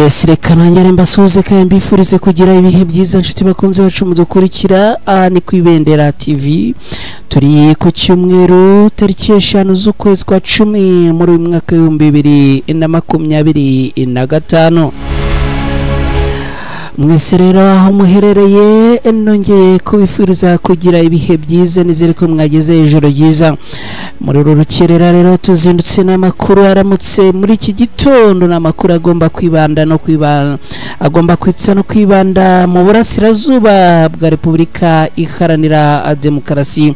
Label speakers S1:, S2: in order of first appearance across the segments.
S1: Yes, reka nongere mbasuhuze kandi mbifurize kugira ibihe byiza nshuti bakunze bacu mudukurikira ni ku Ibendera TV. Turi ku cyumweru tariki 5 z'ukwezi kwa 10 muri uyu mwaka wa 2025. Mwese rero aho muherereye nongeye kubifuriza kugira ibihe byiza, nizere ko mwageze ijoro ryiza. Muri uru rukerera rero tuzindutse n'amakuru aramutse muri iki gitondo, n'amakuru agomba kwibanda no kwibanda mu burasirazuba bwa Repubulika Iharanira Demokarasi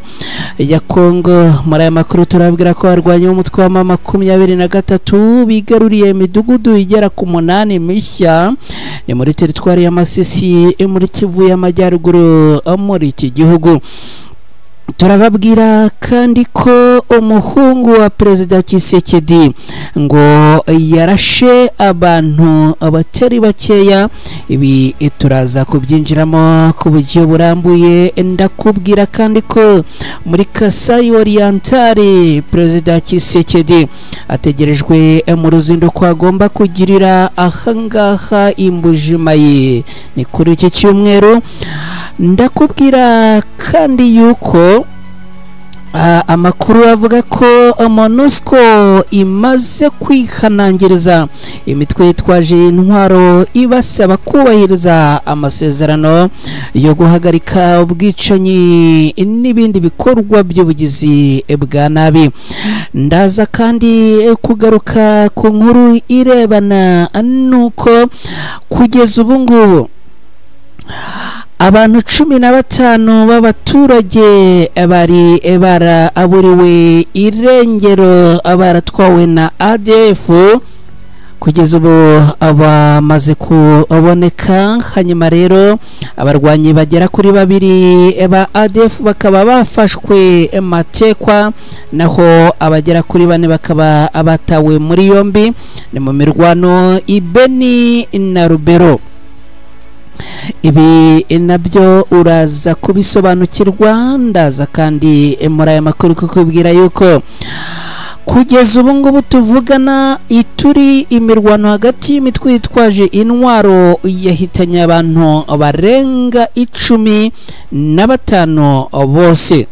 S1: ya Kongo. Muri aya makuru turabwira ko barwanya umutwe wa M23 bigaruriye imidugudu igera ku 8 mishya ni muri teritwari ya Masisi muri Kivu y'Amajyaruguru muri iki gihugu. Turababwira kandi ko umuhungu wa Perezida Tshisekedi ngo yarashe abantu abatari bakeya. Ibi turaza kubyinjiramo ku buryo burambuye. Ndakubwira kandi ko muri Kasai Orientale Perezida Tshisekedi ategerejwe mu ruzinduko agomba kugirira ahangaha Imbujimayi ni kuri iki cyumweru. Ndakubwira kandi yuko amakuru avuga ko MONUSCO imaze kwihanangiriza imitwe yitwaje intwaro ibasaba kubahiriza amasezerano yo guhagarika ubwicanyi n'ibindi bikorwa by'ubugizi bwa nabi. Ndaza kandi kugaruka ku nkuru irebana nuko kugeza ubu ngubu abantu 15 b'abaturage bari baraburiwe irengero baratwawe na ADF. Kugeza ubu abamaze kuboneka. Hanyuma rero abarwanyi bagera kuri 2 ba ADF bakaba bafashwe matekwa, naho abagera kuri 4 bakaba abatawe muri yombi ni mu mirwano Ibeni na Rubero. Ibi nabyo uraza kubisobanukirwa. Ndaza kandi muri aya makuru kukubwira yuko kugeza ubu ngubu tuvugana ituri imirwano hagati y'imitwe yitwaje intwaro yahitanye abantu barenga 15 bose.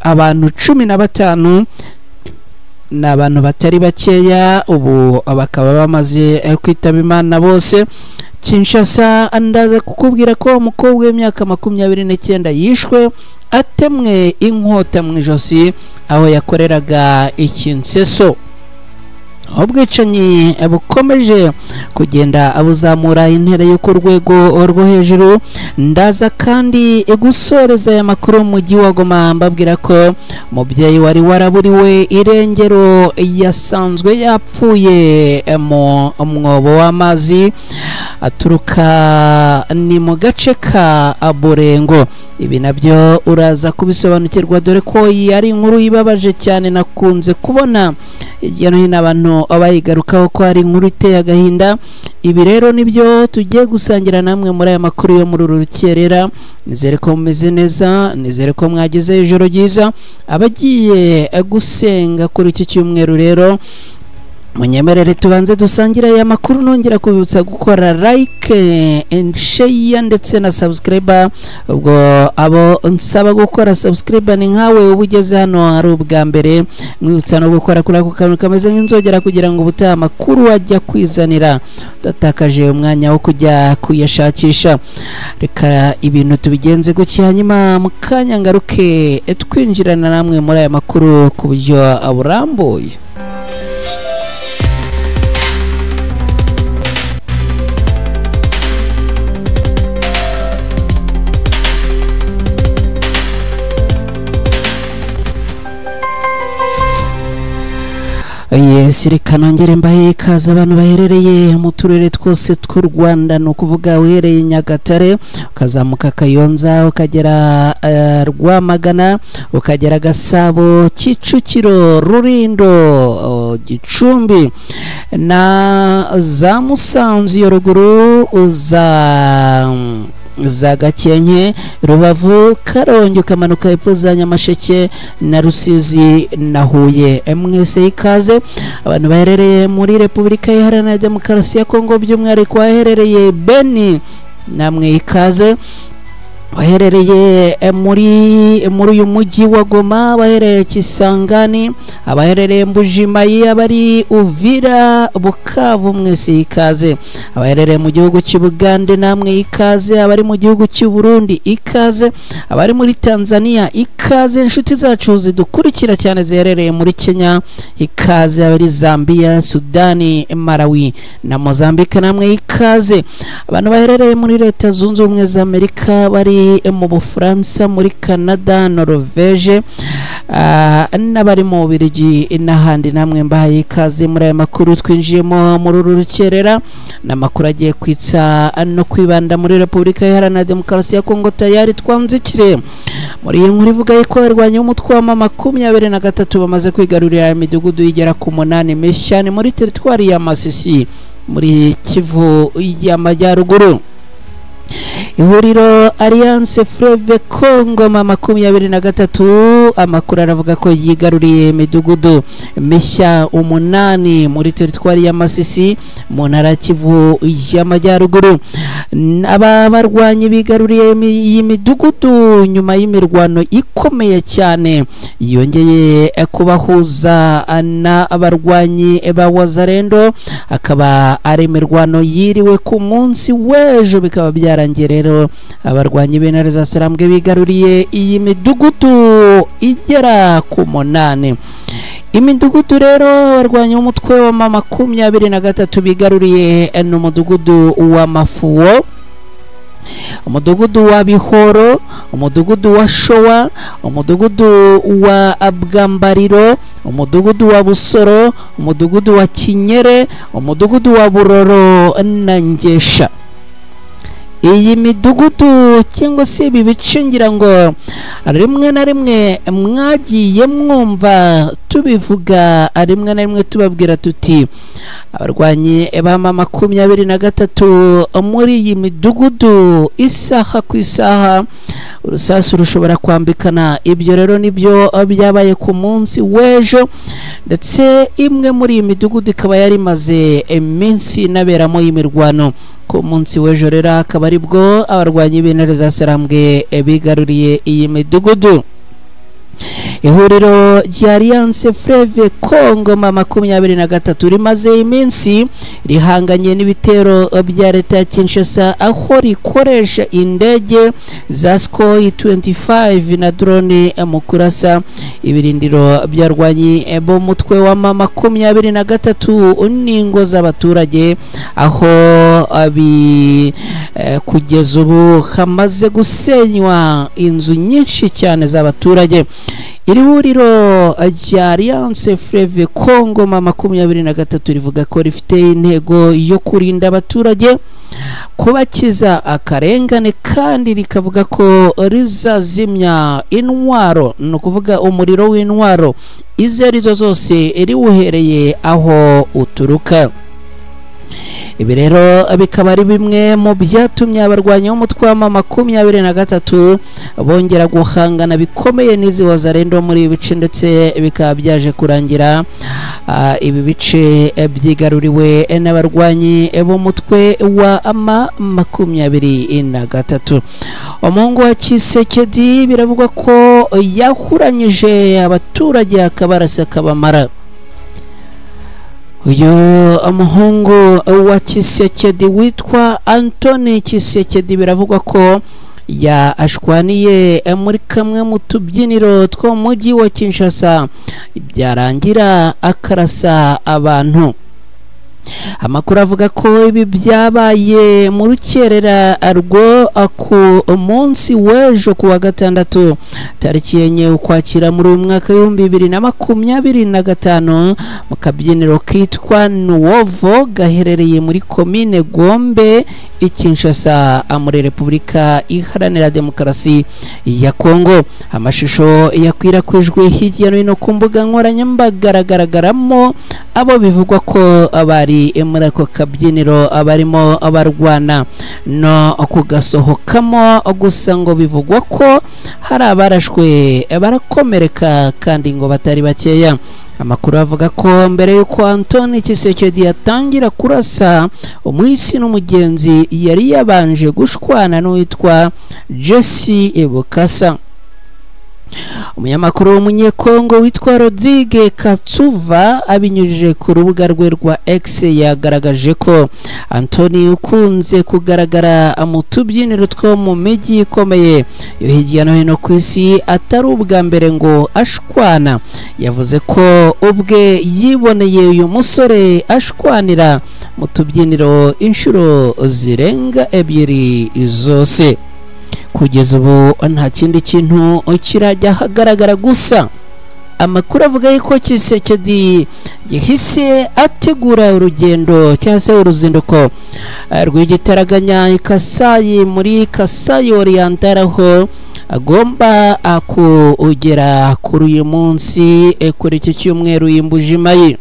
S1: Abantu 15 ni abantu batari bakeya, ubu bakaba bamaze kwitaba Imana bose. Kinshasa ndaza kukubwira ko umukobwa w'imyaka 29 yishwe atemwe inkota mu ijosi aho yakoreraga ikinseso. Ubwicanyi bukomeje kugenda abuzamura intera yo ku rwego rwo hejuru. Ndaza kandi gusoreza aya makuru mu mujyi wa Goma mbabwira ko umubyeyi wari waraburiwe irengero yasanzwe yapfuye mu mwobo w'amazi aturuka ni mu gace ka Aborengo. Ibi nabyo uraza kubisobanukirwa dore ko yari inkuru ibabaje cyane nakunze kubona hirya no hino abantu abayigarukaho ko ari inkuru iteye agahinda. Ibi rero nibyo tugiye gusangira namwe muri aya makuru yo muri uru rukerera. Nizere ko mumeze neza, nizere ko mwageze ijoro ryiza. Abagiye gusenga kuri iki cyumweru rero munyemerere tubanze dusangira aya makuru. Nongera kubibutsa gukora like and share ndetse na subscribe. Ubwo abo nsaba gukora subscribe ni nkawe ubugeze hano hari ubwa mbere. Mwibutsa no gukora kuri ako kantu kameze nk'inzogera kugira ngo ubutaha amakuru ajya kwizanira datakaje umwanya wo kujya kuyashakisha. Reka ibintu tubigenze gutya, hanyuma mukanya ngaruke twinjirana namwe muri aya makuru ku buryo burambuye. Yes, reka nongere mbahe ikaze abantu baherereye mu turere twose tw'u Rwanda, no kuvuga uhereye Nyagatare ukazamuka Kayonza ukagera Rwamagana ukagera Gasabo, Kicukiro, Rulindo, Gicumbi na za Musanze yo ruguru, za za Gakenke, Rubavu, Karongi ukamanuka hepfo za Nyamasheke na Rusizi na Huye. Mwese ikaze abantu baherereye muri Repubulika Iharanira Demokarasi ya Kongo, by'umwihariko baherereye Beni, namwe ikaze. Baherereye muri uyu mujyi wa Goma, baherereye Kisangani, abaherereye Mbujimayi, abari Uvira, Bukavu, mwese ikaze. Abaherereye mu gihugu cy'u Bugande namwe ikaze, abari mu gihugu cy'u Burundi ikaze, abari muri Tanzania ikaze, inshuti zacu zidukurikira cyane ziherereye muri Kenya ikaze, abari Zambia, Sudani, Malawi na Mozambique namwe ikaze. Abantu baherereye muri Leta Zunze Ubumwe za Amerika, bari mu Bufaransa, muri Canada, Norvege, n'abari mu Bubiligi n'ahandi, namwe mbahaye ikaze muri aya makuru twinjiyemo muri uru rukerera. N'amakuru agiye kwitsa no kwibanda muri Repubulika Iharanira Demokarasi ya Kongo. Tayari twanzikire muri iyi nkuru ivuga ko abarwanyi b'umutwe wa M23 bamaze kwigarurira imidugudu igera ku 8 mishya muri teritwari ya Masisi muri Kivu y'Amajyaruguru. Ihuriro Alliance Fleuve Congo M23 amakuru aravuga ko yigaruriye imidugudu mishya 8 muri teritwari ya Masisi mu ntara Kivu y'Amajyaruguru. Aba barwanyi bigaruriye iyi midugudu nyuma y'imirwano ikomeye cyane yongeye kubahuza n'abarwanyi ba Wazalendo, akaba ari imirwano yiriwe ku munsi w'ejo, bikaba byarangiye rero abarwanyi b'Intare za Sarambwe bigaruriye iyi midugudu igera ku 8. Imidugudu rero abarwanyi b'umutwe wa M23 bigaruriye n'umudugudu wa Mafuo, umudugudu wa Bihoro, umudugudu wa Showa, umudugudu wa Bwambariro, umudugudu wa Busoro, umudugudu wa Kinyere, umudugudu wa Buroro na Ngesha. Iyi midugudu cyangwa se ibi bice ngira ngo rimwe na rimwe mwagiye mwumva tubivuga, rimwe na rimwe tubabwira tuti abarwanyi ba M23 muri iyi midugudu isaha ku isaha urusasu rushobora kwambikana. Ibyo rero nibyo byabaye ku munsi w'ejo, ndetse imwe muri iyi midugudu ikaba yari maze iminsi inaberamo imirwano. Ku munsi w'ejo rero akaba aribwo abarwanyi b'Intare za Sarambwe bigaruriye iyi midugudu. Ihuriro rya Alliance Fleuve Congo M23 rimaze iminsi rihanganye n'ibitero bya leta ya Kinshasa, aho rikoresha indege za Sukhoi 25 na drone mu kurasa ibirindiro byarwanyi bo mutwe wa M23 n'ingo z'abaturage, aho kugeza ubu hamaze gusenywa inzu nyinshi cyane z'abaturage. Iri huriro rya Alliance Fleuve Congo M23 rivuga ko rifite intego yo kurinda abaturage, kubakiza akarengane, kandi rikavuga ko rizazimya intwaro, no kuvuga umuriro w'intwaro izo arizo zose riwuhereye aho uturuka. Ibi rero bikaba ari bimwe mu byatumye abarwanyi b'umutwe wa M23 bongera guhangana bikomeye n'izi Wazalendo muri ibi bice, ndetse bikaba byaje kurangira ibi bice byigaruriwe n'abarwanyi b'umutwe wa M23. Umuhungu wa Tshisekedi biravugwa ko yahuranyije abaturage akabarasa akabamara. Uyu umuhungu wa Tshisekedi witwa Anthony Tshisekedi biravugwa ko ashwaniye muri kamwe mu tubyiniro two mu mujyi wa Kinshasa, byarangira akarasa abantu. Amakuru avuga ko ibi byabaye mu rukerera rwo ku munsi w'ejo ku wa gatandatu tariki 4 Ukwakira muri uyu mwaka w'2025 mu kabyiniro kitwa Nuovo gaherereye muri komine Gombe Kinshasa muri Repubulika Iharanira Demokarasi ya Kongo. Amashusho yakwirakwijwe hirya no hino ku mbuga nkoranyambaga agaragaramo abo bivugwa ko bari muri ako kabyiniro abarimo abarwana no kugasohokamo, gusa ngo bivugwa ko hari abarashwe barakomereka kandi ngo batari bakeya. Amakuru avuga ko mbere y'uko Antoine Tshisekedi yatangira kurasa umuhisi n'umugenzi yari yabanje gushwana n'uwitwa Jesse Bukasa. Umunyamakuru w'umunyekongo witwa Rodrigue Katsuva abinyujije ku rubuga rwe rwa X yagaragaje ko Anthony ukunze kugaragara mu tubyiniro two mu mijyi ikomeye yo hirya no hino ku isi atari ubwa mbere ngo ashwana. Yavuze ko ubwe yiboneye uyu musore ashwanira mu tubyiniro inshuro zirenga ebyiri zose. Kugeza ubu nta kindi kintu kirajya hagaragara, gusa amakuru avuga yuko Tshisekedi yahise ategura urugendo cyangwa se uruzinduko rw'igitaraganya i Kasai muri Kasai Oriental, aho agomba kugera kuri uyu munsi kuri iki cyumweru y'Imbujimayi.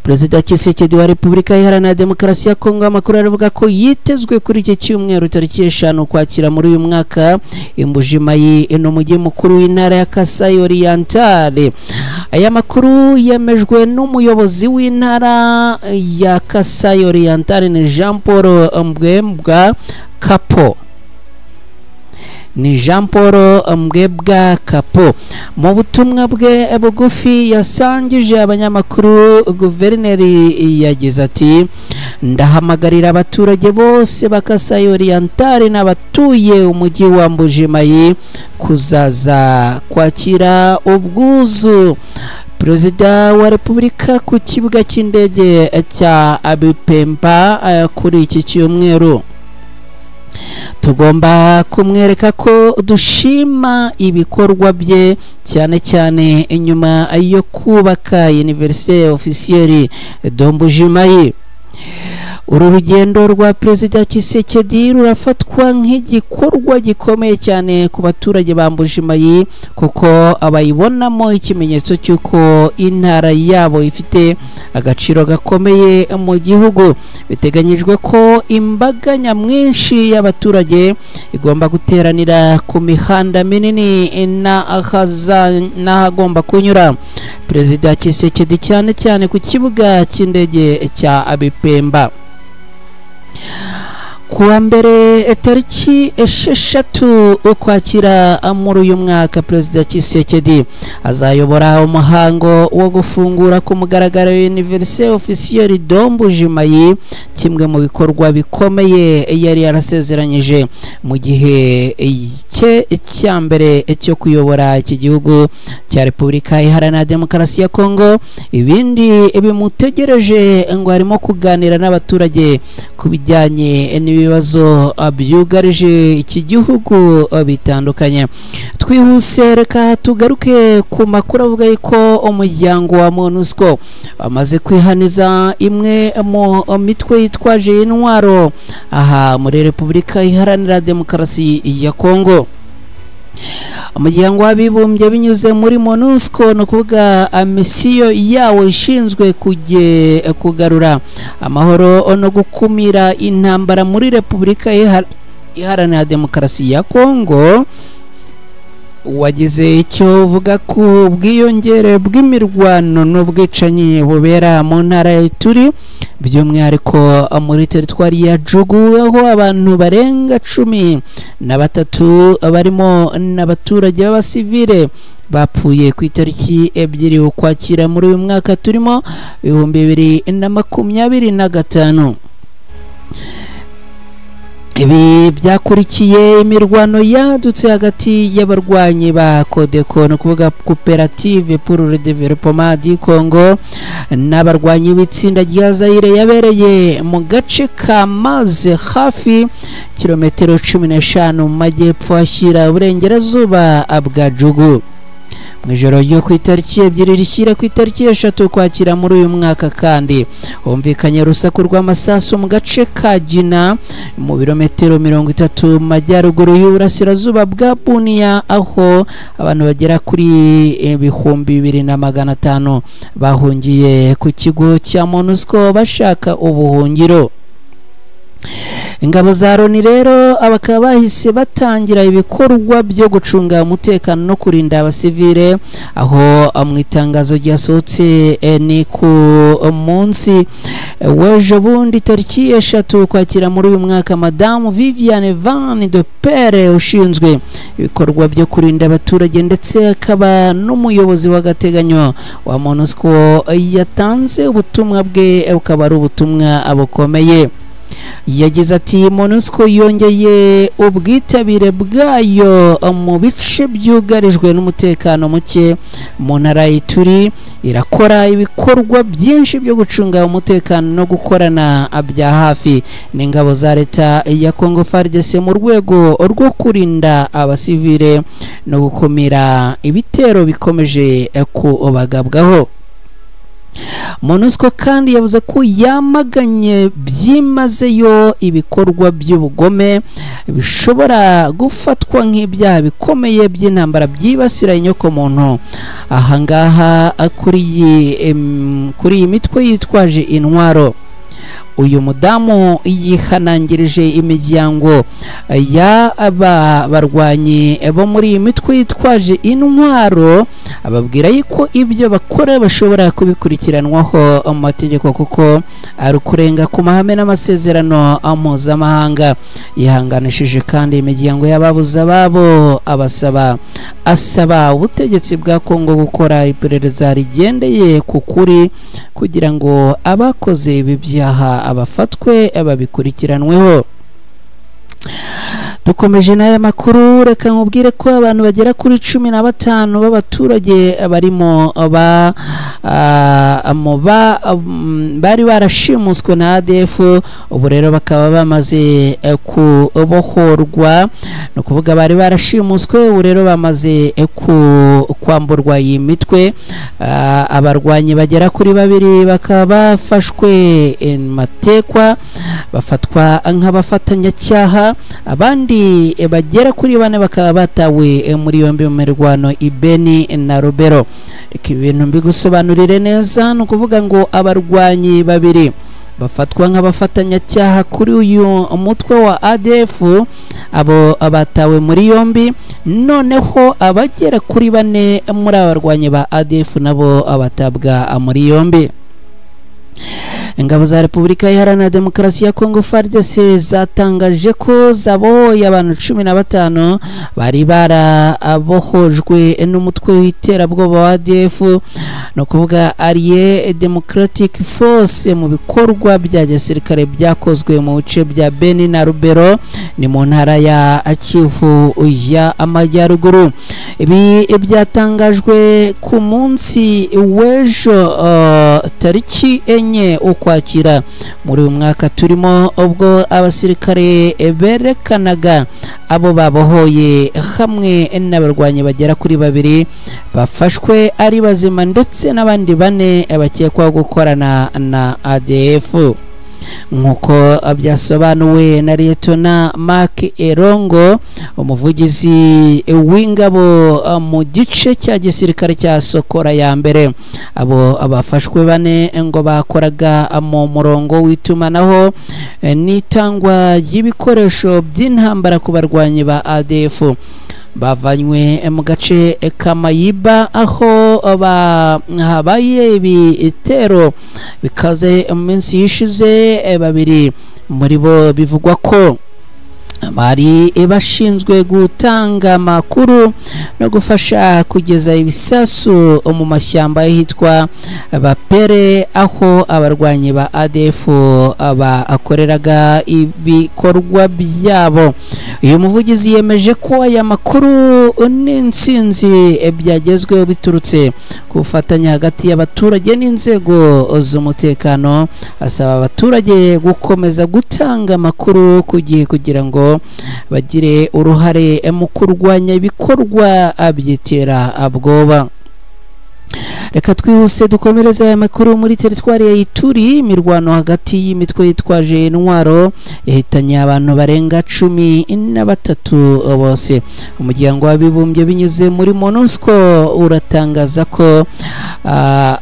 S1: Perezida Tshisekedi wa Repubulika Iharanira Demokarasi ya Kongo, amakuru aravuga ko yitezwe kuri iki cyumweru tariki 5 Ukwakira muri uyu mwaka Imbujimayi no mujyi mukuru w'intara ya Kasai Oriental. Aya makuru yemejwe n'umuyobozi w'intara ya Kasai Oriental ni Jean Paul Mbwebwa Kapo. Ni Jean Paul Mbwebwa Kapo. Mu butumwa bwe bugufi yasangije abanyamakuru, guverineri yagize ati: ndahamagarira abaturage bose bakasai Oriental n'abatuye umujyi wa Mbujimayi kuzaza kwakira ubwuzu Perezida wa Repubulika ku kibuga cy'indege cya Abipemba kuri iki cyumweru. Tugomba kumwereka ko dushima ibikorwa bye, cyane cyane inyuma yo kubaka Université Officielle de Mbujimayi. Uru rugendo rwa Perezida Tshisekedi rurafatwa nk'igikorwa gikomeye cyane ku baturage ba Mbujimayi, kuko abayibonamo ikimenyetso cy'uko intara yabo ifite agaciro gakomeye mu gihugu. Biteganyijwe ko imbaga nyamwinshi y'abaturage igomba guteranira ku mihanda minini n'ahagomba kunyura Perezida Tshisekedi, cyane cyane ku kibuga cy'indege cya Abipemba. Kuwa mbere tariki 6 Ukwakira muri uyu mwaka, Perezida Tshisekedi azayobora umuhango wo gufungura ku mugaragaro Université Officielle de Mbujimayi, kimwe mu bikorwa bikomeye yari yarasezeranyije mu gihe cye cya mbere cyo kuyobora iki gihugu cya Repubulika Iharanira Demokarasi ya Kongo. Ibindi bimutegereje ngo harimo kuganira n'abaturage ku bijyanye n'ibibazo byugarije iki gihugu bitandukanye. Twihuse reka tugaruke ku makuru avuga ko umuryango wa MONUSCO bamaze kwihaniza imwe mu mitwe yitwaje intwaro aha muri Repubulika Iharanira Demokarasi ya Kongo. Umuryango w'abibumbye binyuze muri MONUSCO no kuvuga misiyo yawo ishinzwe kugarura amahoro no gukumira intambara muri Repubulika Iharanira Demokarasi ya Kongo, wagize icyo uvuga ku bwiyongere bw'imirwano n'ubwicanyi bubera mu ntara ya Ituri, by'umwihariko muri teritwari ya Jugu, aho abantu barenga 13 barimo n'abaturage b'abasivile bapfuye ku itariki 2 Ukwakira muri uyu mwaka turimo 2025. Ibi byakurikiye imirwano yadutse hagati y'abarwanyi ba Codeco no kuvuga Coopérative pour le Développement du Congo n'abarwanyi b'itsinda rya Zaire yabereye mu gace ka Maze hafi kilometero 15 mu majyepfo ashyira uburengerazuba bwa Jugu. mu ijoro ryo ku itariki 2 rishyira ku itariki 3 Ukwakira muri uyu mwaka kandi humvikanye urusaku rw'amasasu mu gace ka Gina mu birometero 30 majyaruguru y'uburasirazuba bwa Bunia, aho abantu bagera kuri 2500 bahungiye ku kigo cya MONUSCO bashaka ubuhungiro. Ingabo za Loni rero abakaba bahise batangira ibikorwa byo gucunga umutekano no kurinda abasivile, aho mu itangazo ryasohotse ni ku munsi w'ejo bundi tariki 3 Ukwakira muri uyu mwaka, Madamu Viviane Van de Pere ushinzwe ibikorwa byo kurinda abaturage ndetse akaba n'umuyobozi w'agateganyo wa MONUSCO yatanze ubutumwa bwe bukaba ari ubutumwa bukomeye. Yagize ati MONUSCO yongeye ubwitabire bwayo mu bice byugarijwe n'umutekano muke mu ntara y'Ituri, irakora ibikorwa byinshi byo gucunga umutekano no gukorana bya hafi n'ingabo za leta ya Congo FARDC mu rwego rwo kurinda abasivile no gukumira ibitero bikomeje kubagabwaho. MONUSCO kandi yavuze ko yamaganye byimazeyo ibikorwa by'ubugome bishobora gufatwa nk'ibyaha bikomeye by'intambara byibasira inyokomuntu. Ahangaha kuri iyi mitwe yitwaje intwaro, uyu mudamu yihanangirije imiryango y'abarwanyi bo muri iyi mitwe yitwaje intwaro, ababwira yuko ibyo bakora bashobora kubikurikiranwaho amategeko kuko ari ukurenga ku mahame n'amasezerano mpuzamahanga. Yihanganishije kandi imiryango y'ababuze ababo, asaba ubutegetsi bwa Kongo gukora iperereza rigendeye ku kuri kugira ngo abakoze ibi byaha abafatwe babikurikiranweho. Dukomeje n'aya makuru, reka nkubwire ko abantu bagera kuri 15 b'abaturage barimo bari barashimuswe na ADF ubu rero bakaba bamaze kubohorwa, no kuvuga bari barashimuswe ubu rero bamaze kwamburwa iyi mitwe. Abarwanyi bagera kuri 2 bakaba bafashwe matekwa bafatwa nk'abafatanyacyaha, abandi bagera kuri 4 bakaba batawe muri yombi mu mirwano Ibeni na Rubero. Reka ibintu mbigusobanurire neza, no kuvuga ngo abarwanyi 2 bafatwa nk'abafatanyacyaha kuri uyu mutwe wa ADF, abo abatawe muri yombi, noneho abagera kuri 4 muri abarwanyi ba ADF nabo abatabwa muri yombi. Ingabo za Repubulika Iharanira Demokarasi ya Kongo FARDC zatangaje ko zabohoye abantu 15 bari barabohojwe n'umutwe w'iterabwoba wa ADF, no kuvuga Allied Democratic Force mu bikorwa bya gisirikare byakozwe mu bice bya Beni na Rubero ni mu ntara ya Kivu ya Amajyaruguru. Ibi byatangajwe ku munsi w'ejo tariki 4 Ukwakira muri uyu mwaka turimo, ubwo abasirikare berekanaga abo babohoye hamwe n'abarwanyi bagera kuri 2 bafashwe ari bazima ndetse n'abandi 4 bakekwa gukorana na ADF. Nkuko byasobanuwe na Lieutenant Mark Erongo, umuvugizi w'ingabo mu gice cya gisirikare cya Sokora ya mbere. Abo abafashwe 4 ngo bakoraga mu murongo w'itumanaho n'itangwa y'ibikoresho by'intambara ku barwanyi ba ADF. Bavanywe mu gace k'Amayiba aho habaye ibitero bikaze mu minsi yishize. 2 muri bo bivugwa ko bari bashinzwe gutanga amakuru no gufasha kugeza ibisasu mu mashyamba hitwa Bapere, aho abarwanyi ba ADF bakoreraga ibikorwa byabo. uyu muvugizi yemeje ko aya makuru n'insinzi byagezweho biturutse ku bufatanye hagati y'abaturage n'inzego z'umutekano. Asaba abaturage gukomeza gutanga amakuru ku gihe kugira ngo bagire uruhare mu kurwanya ibikorwa by'iterabwoba. Reka twihuse dukomereza aya makuru muri teritwari ya Ituri. Imirwano hagati y'imitwe yitwaje intwaro yahitanye abantu barenga 13 bose. Umuryango w'abibumbye binyuze muri MONUSCO uratangaza ko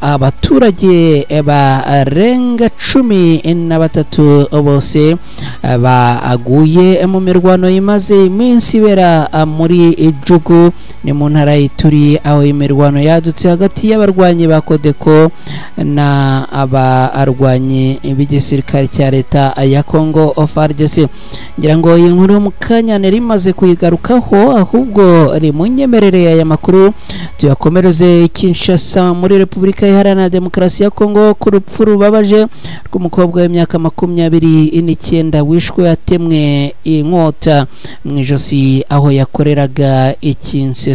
S1: abaturage barenga 13 bose baguye mu mirwano imaze iminsi ibera muri Jugu ni mu ntara y'Ituri, aho imirwano yadutse hagati y'abarwanyi ba Kodeko na abarwanyi b'igisirikare cya leta ya Congo FARDC. ngira ngo iyi nkuru mu kanya nari maze kuyigarukaho, ahubwo rimunyemerere aya makuru tuyakomereze Kinshasa muri Repubulika Iharanira Demokarasi ya Congo ku rupfu rubabaje rw'umukobwa w'imyaka 29 wishwe yatemwe inkota mu ijosi aho yakoreraga ikinseso.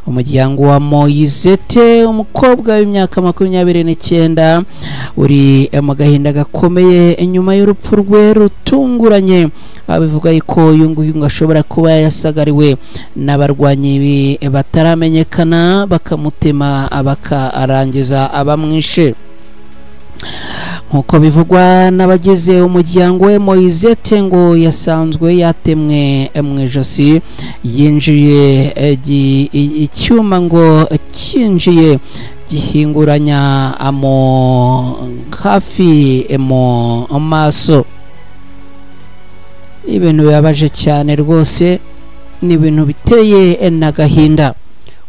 S1: Umuryango wa Moizete, umukobwa w'imyaka 29 uri mu gahinda gakomeye nyuma y'urupfu rwe rutunguranye. Abivuga ko yungu ashobora kuba yasagariwe n'abarwanyi bataramenyekana bakamutema bakarangiza abamwishe. Nkuko bivugwa n'abagize umuryango we, Moizete ngo yasanzwe yatemwe mu ijosi, yinjiye icyuma ngo kinjiye gihinguranya hafi mu maso. Ibintu bibabaje cyane rwose, ni ibintu biteye n'agahinda.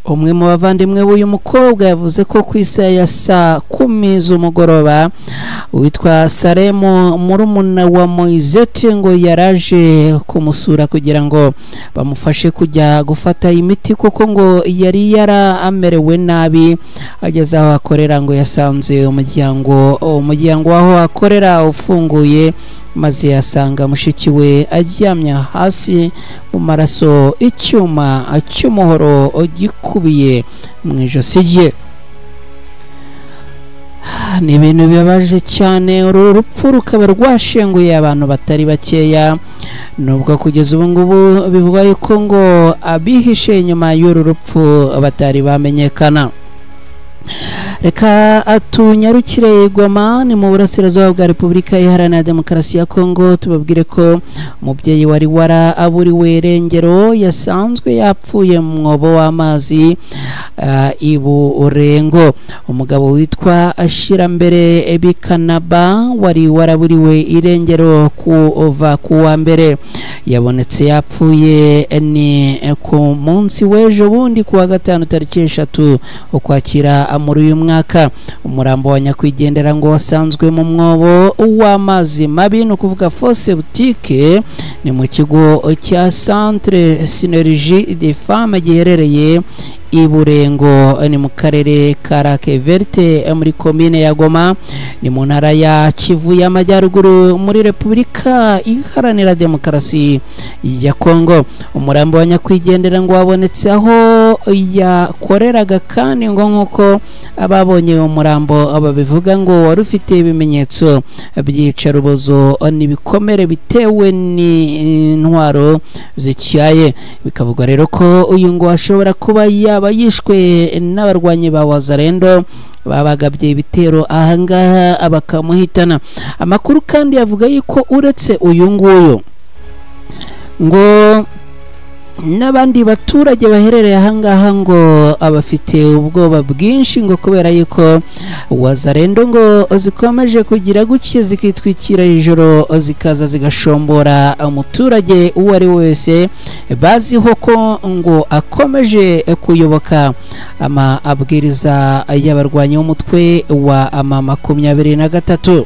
S1: Umwe mu bavandimwe w'uyu mukobwa yavuze ko ku isaha ya saa 10 z'umugoroba witwa Salemo murumuna wa Moizete ngo yaraje kumusura kugira ngo bamufashe kujya gufata imiti kuko ngo yari yaramerewe nabi. Ageze aho akorera ngo yasanze umuryango waho akorera ufunguye, maze yasanga mushiki we aryamye hasi mu maraso, icyuma cy'umuhoro gikubiye mu ijosi rye. Ni ibintu bibabaje cyane. Uru rupfu rukaba rwashenguye abantu batari bakeya, nubwo kugeza ubu ngubu bivuga yuko ngo abihishe inyuma y'uru rupfu batari bamenyekana. Reka atunyarukire Goma ni mu burasirazuba bwa Repubulika Iharanira Demokarasi ya Congo. Tubabwire ko umubyeyi wari waraburiwe irengero yasanzwe yapfuye mu mwobo w'amazi Iburengo. Umugabo witwa Ashirambere Bikanaba wari waraburiwe irengero kuva ku wa mbere yabonetse yapfuye ni ku munsi w'ejo bundi ku wa 5 tariki 3 ukwakira muri uyu mwaka. Umurambo wa nyakwigendera ngo wasanzwe mu mwobo w'amazi mabi, no kuvuga fosse boutique, ni mu kigo cya Centre Synergie des Femmes giherereye Iburengo, ni mu karere ka Lac Verte muri commune ya Goma, ni mu ntara ya Kivu y'Amajyaruguru muri Repubulika Iharanira Demokarasi ya Congo. Umurambo wa nyakwigendera ngo wabonetse aho yakoreraga, kandi ngo nkuko ababonye umurambo ababivuga ngo wari ufite ibimenyetso by'icarubozo n'ibikomere bitewe n'intwaro zicyaye. Bikavugwa rero ko uyu ngo ashobora kuba yaba yishwe n'abarwanyi ba Wazalendo babagabye ibitero ahangaha bakamuhitana. Amakuru kandi yavuga yuko uretse uyu nguyu ngo n'abandi baturage baherereye ahangaha ngo abafite ubwoba bwinshi, ngo kubera yuko Wazalendo ngo zikomeje kugira gutya zikitwikira ijoro zikaza zigashombora umuturage uwo ari wese baziho ko ngo akomeje kuyoboka amabwiriza y'abarwanyi b'umutwe wa 23.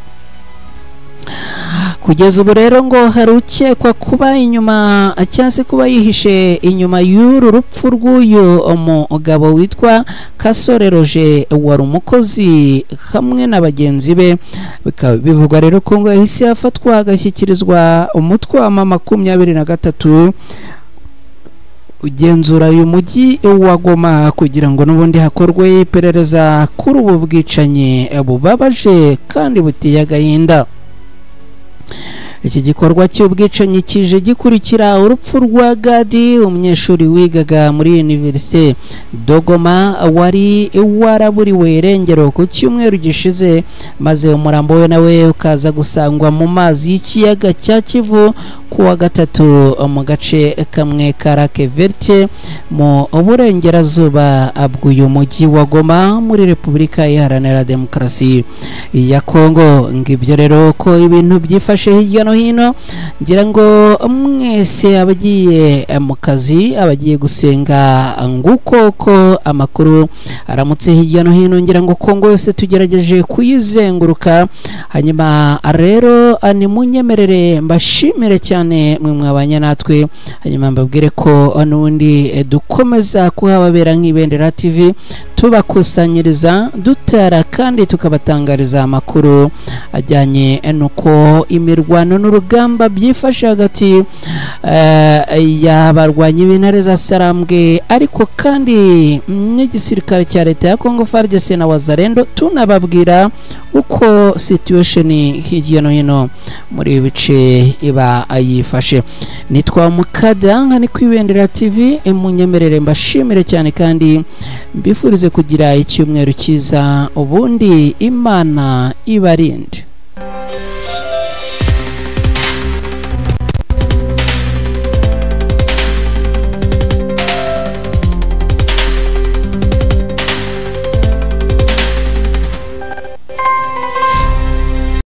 S1: kugeza ubu rero ngo hari ukekwa kuba inyuma cyangwa se kuba yihishe inyuma y'uru rupfu rw'uyu umugabo witwa Kasore Roger wari umukozi hamwe na bagenzi be. Bikaba bivugwa rero ko ngo yahise afatwa agashyikirizwa umutwe wa 23 ugenzura uyu mujyi wa Goma kugira ngo n'ubundi hakorwe iperereza kuri ubu bwicanyi bubabaje kandi buteye agahinda. Iki gikorwa cy'ubwicanyi kije gikurikira urupfu rwa Gadi, umunyeshuri wigaga muri Université de Goma wari waraburiwe irengero ku cyumweru gishize, maze umurambo we nawe ukaza gusangwa mu mazi y'ikiyaga cya Kivu kuwa gatatu mu gace kamwe ka Lac Verte mu burengerazuba bw'uyu mujyi wa Goma muri Repubulika Iharanira Demokarasi ya Kongo. Ngibyo rero ko ibintu byifashe hirya no hino, ngira ngo mwese abagiye mu kazi, abagiye gusenga, nguko ko amakuru aramutse hirya no hino, ngira ngo Kongo yose tugerageje kuyizenguruka. Hanyuma rero ni munyemerere mbashimire cyane mwe mwabanye natwe, hanyuma mbabwire ko n'ubundi dukomeza kuhababera nk'Ibendera TV, tubakusanyiriza, dutara kandi tukabatangariza amakuru ajyanye nuko imirwano n'urugamba byifashe hagati y'abarwanyi b'intare za Sarambwe ariko kandi n'igisirikare cya leta ya Congo FARDC na Wazalendo, tunababwira uko situation hirya no hino muri bice iba ayifashe. Nitwa Mukada, nkani ku Ibendera TV, munyemerere mbashimire cyane kandi mbifurize kugira icyumweru cyiza, ubundi Imana ibarinde.